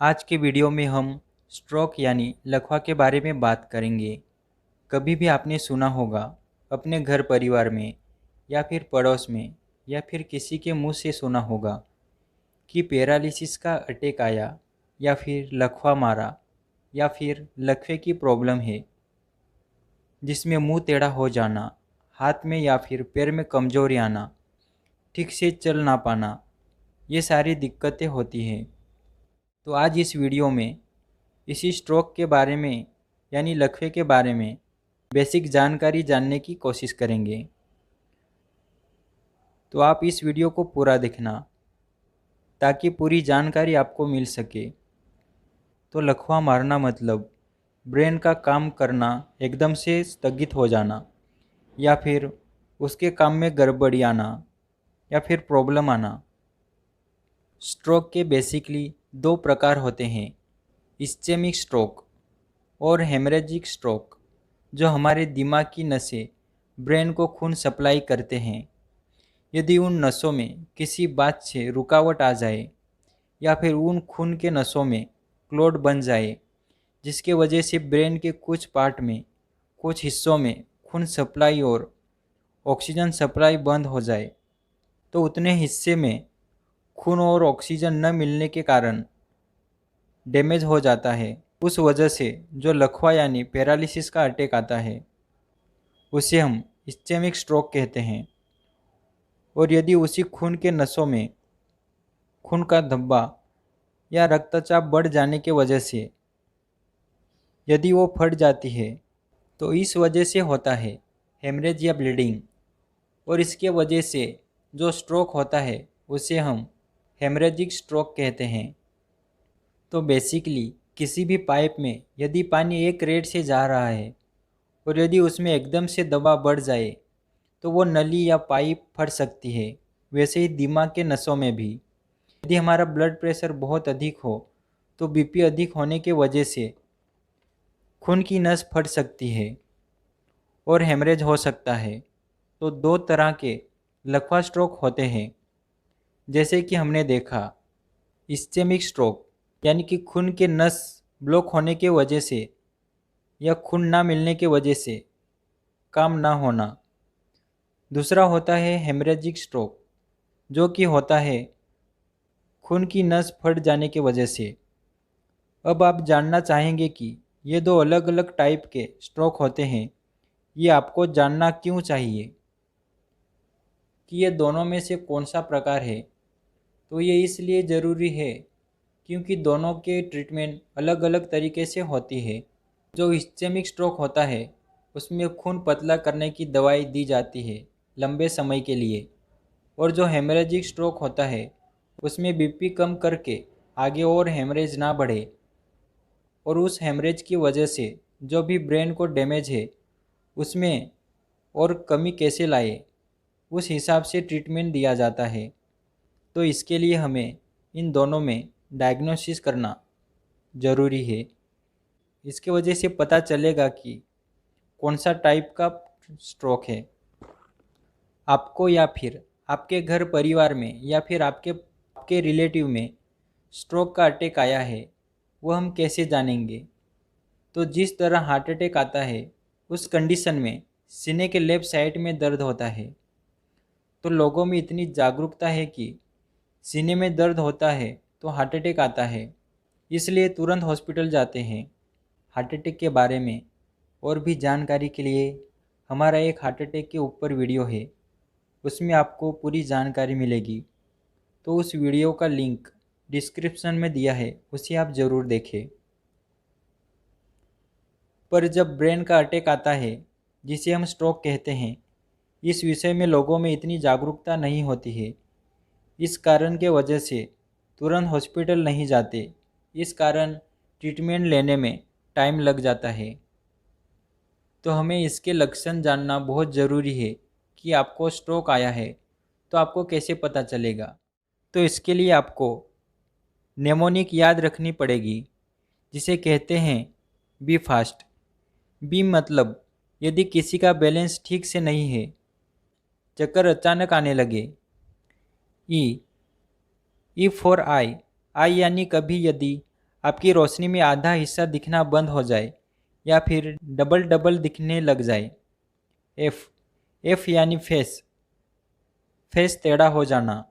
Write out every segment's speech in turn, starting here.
आज के वीडियो में हम स्ट्रोक यानी लकवा के बारे में बात करेंगे। कभी भी आपने सुना होगा अपने घर परिवार में या फिर पड़ोस में या फिर किसी के मुंह से सुना होगा कि पैरालिसिस का अटैक आया या फिर लकवा मारा या फिर लकवे की प्रॉब्लम है, जिसमें मुंह टेढ़ा हो जाना, हाथ में या फिर पैर में कमजोरी आना, ठीक से चल ना पाना, ये सारी दिक्कतें होती हैं। तो आज इस वीडियो में इसी स्ट्रोक के बारे में यानी लकवे के बारे में बेसिक जानकारी जानने की कोशिश करेंगे। तो आप इस वीडियो को पूरा देखना ताकि पूरी जानकारी आपको मिल सके। तो लकवा मारना मतलब ब्रेन का काम करना एकदम से स्थगित हो जाना या फिर उसके काम में गड़बड़ी आना या फिर प्रॉब्लम आना। स्ट्रोक के बेसिकली दो प्रकार होते हैं, इस्चेमिक स्ट्रोक और हेमरेजिक स्ट्रोक, जो हमारे दिमाग की नसें ब्रेन को खून सप्लाई करते हैं। यदि उन नसों में किसी बात से रुकावट आ जाए या फिर उन खून के नसों में क्लॉट बन जाए, जिसके वजह से ब्रेन के कुछ पार्ट में, कुछ हिस्सों में खून सप्लाई और ऑक्सीजन सप्लाई बंद हो जाए, तो उतने हिस्से में खून और ऑक्सीजन न मिलने के कारण डैमेज हो जाता है। उस वजह से जो लकवा यानी पैरालिसिस का अटैक आता है उसे हम इस्चेमिक स्ट्रोक कहते हैं। और यदि उसी खून के नसों में खून का धब्बा या रक्तचाप बढ़ जाने के वजह से यदि वो फट जाती है, तो इस वजह से होता है हेमरेज या ब्लीडिंग। और इसके वजह से जो स्ट्रोक होता है उसे हम हेमरेजिक स्ट्रोक कहते हैं। तो बेसिकली किसी भी पाइप में यदि पानी एक रेट से जा रहा है और यदि उसमें एकदम से दबाव बढ़ जाए तो वो नली या पाइप फट सकती है। वैसे ही दिमाग के नसों में भी यदि हमारा ब्लड प्रेशर बहुत अधिक हो तो बीपी अधिक होने के वजह से खून की नस फट सकती है और हेमरेज हो सकता है। तो दो तरह के लकवा स्ट्रोक होते हैं, जैसे कि हमने देखा इस्चेमिक स्ट्रोक यानी कि खून के नस ब्लॉक होने के वजह से या खून ना मिलने के वजह से काम ना होना। दूसरा होता है हेमरेजिक स्ट्रोक, जो कि होता है खून की नस फट जाने की वजह से। अब आप जानना चाहेंगे कि ये दो अलग अलग टाइप के स्ट्रोक होते हैं, ये आपको जानना क्यों चाहिए कि ये दोनों में से कौन सा प्रकार है। तो ये इसलिए ज़रूरी है क्योंकि दोनों के ट्रीटमेंट अलग अलग तरीके से होती है। जो इस्चेमिक स्ट्रोक होता है उसमें खून पतला करने की दवाई दी जाती है लंबे समय के लिए, और जो हेमरेजिक स्ट्रोक होता है उसमें बीपी कम करके आगे और हेमरेज ना बढ़े और उस हेमरेज की वजह से जो भी ब्रेन को डैमेज है उसमें और कमी कैसे लाए, उस हिसाब से ट्रीटमेंट दिया जाता है। तो इसके लिए हमें इन दोनों में डायग्नोसिस करना ज़रूरी है। इसके वजह से पता चलेगा कि कौन सा टाइप का स्ट्रोक है। आपको या फिर आपके घर परिवार में या फिर आपके आपके रिलेटिव में स्ट्रोक का अटैक आया है, वो हम कैसे जानेंगे। तो जिस तरह हार्ट अटैक आता है उस कंडीशन में सीने के लेफ्ट साइड में दर्द होता है, तो लोगों में इतनी जागरूकता है कि सीने में दर्द होता है तो हार्ट अटैक आता है, इसलिए तुरंत हॉस्पिटल जाते हैं। हार्ट अटैक के बारे में और भी जानकारी के लिए हमारा एक हार्ट अटैक के ऊपर वीडियो है, उसमें आपको पूरी जानकारी मिलेगी। तो उस वीडियो का लिंक डिस्क्रिप्शन में दिया है, उसे आप ज़रूर देखें। पर जब ब्रेन का अटैक आता है जिसे हम स्ट्रोक कहते हैं, इस विषय में लोगों में इतनी जागरूकता नहीं होती है। इस कारण के वजह से तुरंत हॉस्पिटल नहीं जाते, इस कारण ट्रीटमेंट लेने में टाइम लग जाता है। तो हमें इसके लक्षण जानना बहुत ज़रूरी है कि आपको स्ट्रोक आया है तो आपको कैसे पता चलेगा। तो इसके लिए आपको नेमोनिक याद रखनी पड़ेगी, जिसे कहते हैं बी फास्ट। बी मतलब यदि किसी का बैलेंस ठीक से नहीं है, चक्कर अचानक आने लगे। ई ई फॉर आई, आई यानी कभी यदि आपकी रोशनी में आधा हिस्सा दिखना बंद हो जाए या फिर डबल डबल दिखने लग जाए। एफ एफ यानी फेस, फेस टेढ़ा हो जाना।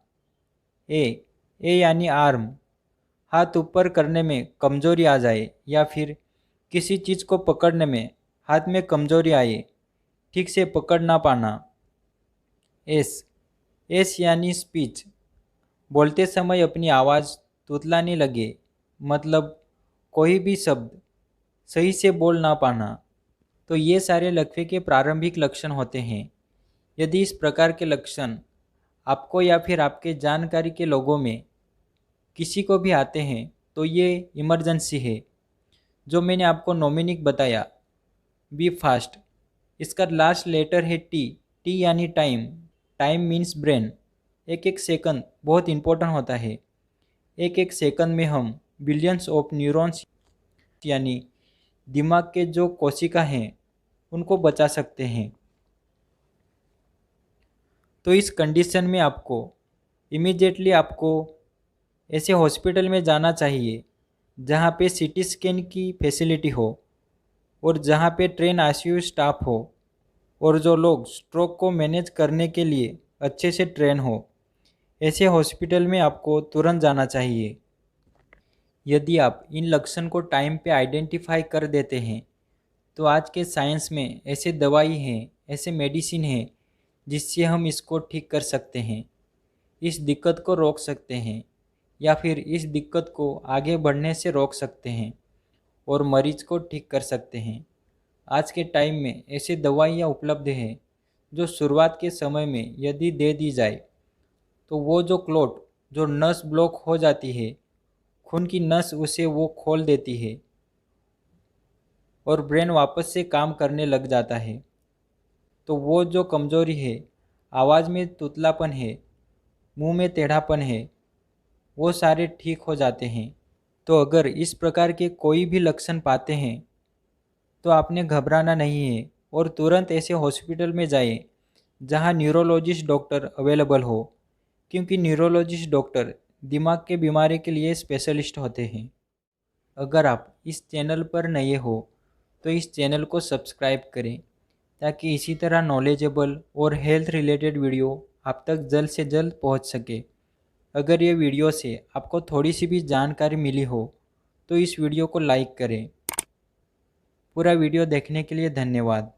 ए यानी आर्म, हाथ ऊपर करने में कमजोरी आ जाए या फिर किसी चीज़ को पकड़ने में हाथ में कमजोरी आए, ठीक से पकड़ ना पाना। एस एस यानी स्पीच, बोलते समय अपनी आवाज़ तुतलाने लगे, मतलब कोई भी शब्द सही से बोल ना पाना। तो ये सारे लकवे के प्रारंभिक लक्षण होते हैं। यदि इस प्रकार के लक्षण आपको या फिर आपके जानकारी के लोगों में किसी को भी आते हैं तो ये इमरजेंसी है। जो मैंने आपको नोमिनिक बताया, बी फास्ट, इसका लास्ट लेटर है टी। टी यानी टाइम, टाइम मीन्स ब्रेन। एक एक सेकंड बहुत इम्पोर्टेंट होता है। एक एक सेकंड में हम बिलियंस ऑफ न्यूरॉन्स यानी दिमाग के जो कोशिका हैं उनको बचा सकते हैं। तो इस कंडीशन में इमीडिएटली आपको ऐसे हॉस्पिटल में जाना चाहिए जहाँ पे सीटी स्कैन की फैसिलिटी हो और जहाँ पे ट्रेन आईसीयू स्टाफ हो और जो लोग स्ट्रोक को मैनेज करने के लिए अच्छे से ट्रेन हो। ऐसे हॉस्पिटल में आपको तुरंत जाना चाहिए। यदि आप इन लक्षण को टाइम पे आइडेंटिफाई कर देते हैं तो आज के साइंस में ऐसे दवाई हैं, ऐसे मेडिसिन हैं जिससे हम इसको ठीक कर सकते हैं, इस दिक्कत को रोक सकते हैं या फिर इस दिक्कत को आगे बढ़ने से रोक सकते हैं और मरीज को ठीक कर सकते हैं। आज के टाइम में ऐसी दवाइयाँ उपलब्ध हैं जो शुरुआत के समय में यदि दे दी जाए तो वो जो क्लॉट, जो नस ब्लॉक हो जाती है, खून की नस उसे वो खोल देती है और ब्रेन वापस से काम करने लग जाता है। तो वो जो कमज़ोरी है, आवाज़ में तुतलापन है, मुंह में टेढ़ापन है, वो सारे ठीक हो जाते हैं। तो अगर इस प्रकार के कोई भी लक्षण पाते हैं तो आपने घबराना नहीं है और तुरंत ऐसे हॉस्पिटल में जाएं जहां न्यूरोलॉजिस्ट डॉक्टर अवेलेबल हो, क्योंकि न्यूरोलॉजिस्ट डॉक्टर दिमाग के बीमारी के लिए स्पेशलिस्ट होते हैं। अगर आप इस चैनल पर नए हो तो इस चैनल को सब्सक्राइब करें ताकि इसी तरह नॉलेजेबल और हेल्थ रिलेटेड वीडियो आप तक जल्द से जल्द पहुंच सके। अगर ये वीडियो से आपको थोड़ी सी भी जानकारी मिली हो तो इस वीडियो को लाइक करें। पूरा वीडियो देखने के लिए धन्यवाद।